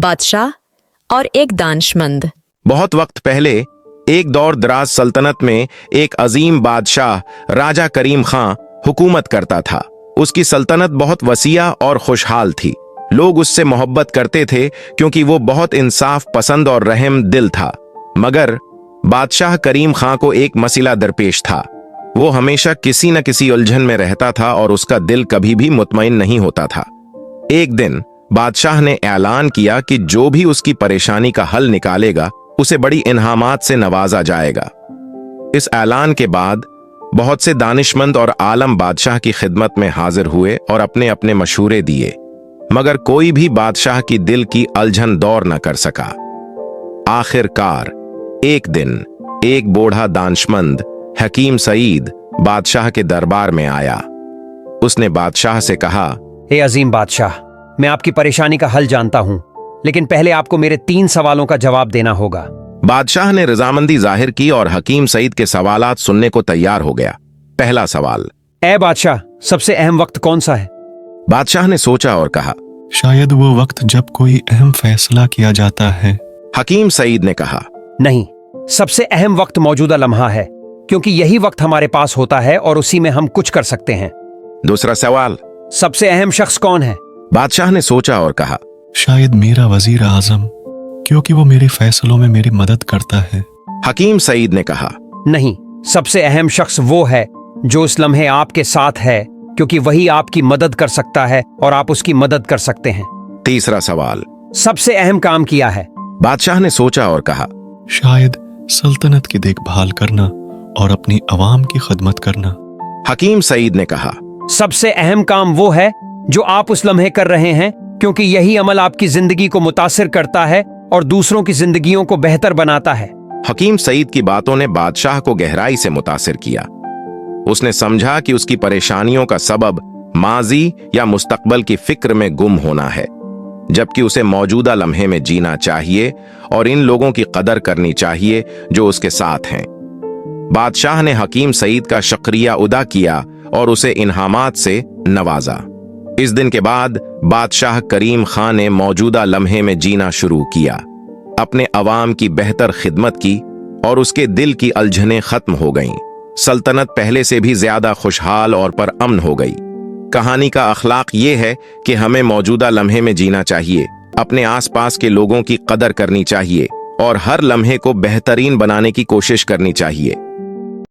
बादशाह और एक दानिशमंद। बहुत वक्त पहले एक दौर दराज सल्तनत में एक अजीम बादशाह राजा करीम खां हुकूमत करता था। उसकी सल्तनत बहुत वसीया और खुशहाल थी। लोग उससे मोहब्बत करते थे क्योंकि वो बहुत इंसाफ पसंद और रहम दिल था। मगर बादशाह करीम खां को एक मसला दरपेश था। वो हमेशा किसी न किसी उलझन में रहता था और उसका दिल कभी भी मुतमईन नहीं होता था। एक दिन बादशाह ने ऐलान किया कि जो भी उसकी परेशानी का हल निकालेगा उसे बड़ी इनामात से नवाजा जाएगा। इस ऐलान के बाद बहुत से दानिशमंद और आलम बादशाह की खिदमत में हाजिर हुए और अपने अपने मशूरे दिए, मगर कोई भी बादशाह की दिल की उलझन दूर न कर सका। आखिरकार एक दिन एक बूढ़ा दानिशमंद हकीम सईद बादशाह के दरबार में आया। उसने बादशाह से कहा, हे अजीम बादशाह, मैं आपकी परेशानी का हल जानता हूं, लेकिन पहले आपको मेरे 3 सवालों का जवाब देना होगा। बादशाह ने रजामंदी जाहिर की और हकीम सईद के सवालात सुनने को तैयार हो गया। पहला सवाल, ए बादशाह, सबसे अहम वक्त कौन सा है? बादशाह ने सोचा और कहा, शायद वो वक्त जब कोई अहम फैसला किया जाता है। हकीम सईद ने कहा, नहीं, सबसे अहम वक्त मौजूदा लम्हा है, क्योंकि यही वक्त हमारे पास होता है और उसी में हम कुछ कर सकते हैं। दूसरा सवाल, सबसे अहम शख्स कौन है? बादशाह ने सोचा और कहा, शायद मेरा वजीर आजम, क्योंकि वो मेरे फैसलों में मेरी मदद करता है। हकीम सईद ने कहा, नहीं, सबसे अहम शख्स वो है जो इस लम्हे आपके साथ है, क्योंकि वही आपकी मदद कर सकता है और आप उसकी मदद कर सकते हैं। तीसरा सवाल, सबसे अहम काम किया है? बादशाह ने सोचा और कहा, शायद सल्तनत की देखभाल करना और अपनी अवाम की खिदमत करना। हकीम सईद ने कहा, सबसे अहम काम वो है जो आप उस लम्हे कर रहे हैं, क्योंकि यही अमल आपकी जिंदगी को मुतासिर करता है और दूसरों की जिंदगियों को बेहतर बनाता है। हकीम सईद की बातों ने बादशाह को गहराई से मुतासिर किया। उसने समझा कि उसकी परेशानियों का सबब माजी या मुस्तकबल की फिक्र में गुम होना है, जबकि उसे मौजूदा लम्हे में जीना चाहिए और इन लोगों की कदर करनी चाहिए जो उसके साथ हैं। बादशाह ने हकीम सईद का शुक्रिया अदा किया और उसे इनामात से नवाजा। इस दिन के बाद बादशाह करीम खां ने मौजूदा लम्हे में जीना शुरू किया, अपने अवाम की बेहतर खिदमत की और उसके दिल की उलझनें खत्म हो गईं। सल्तनत पहले से भी ज्यादा खुशहाल और पुरअमन हो गई। कहानी का अखलाक ये है कि हमें मौजूदा लम्हे में जीना चाहिए, अपने आसपास के लोगों की कदर करनी चाहिए और हर लम्हे को बेहतरीन बनाने की कोशिश करनी चाहिए।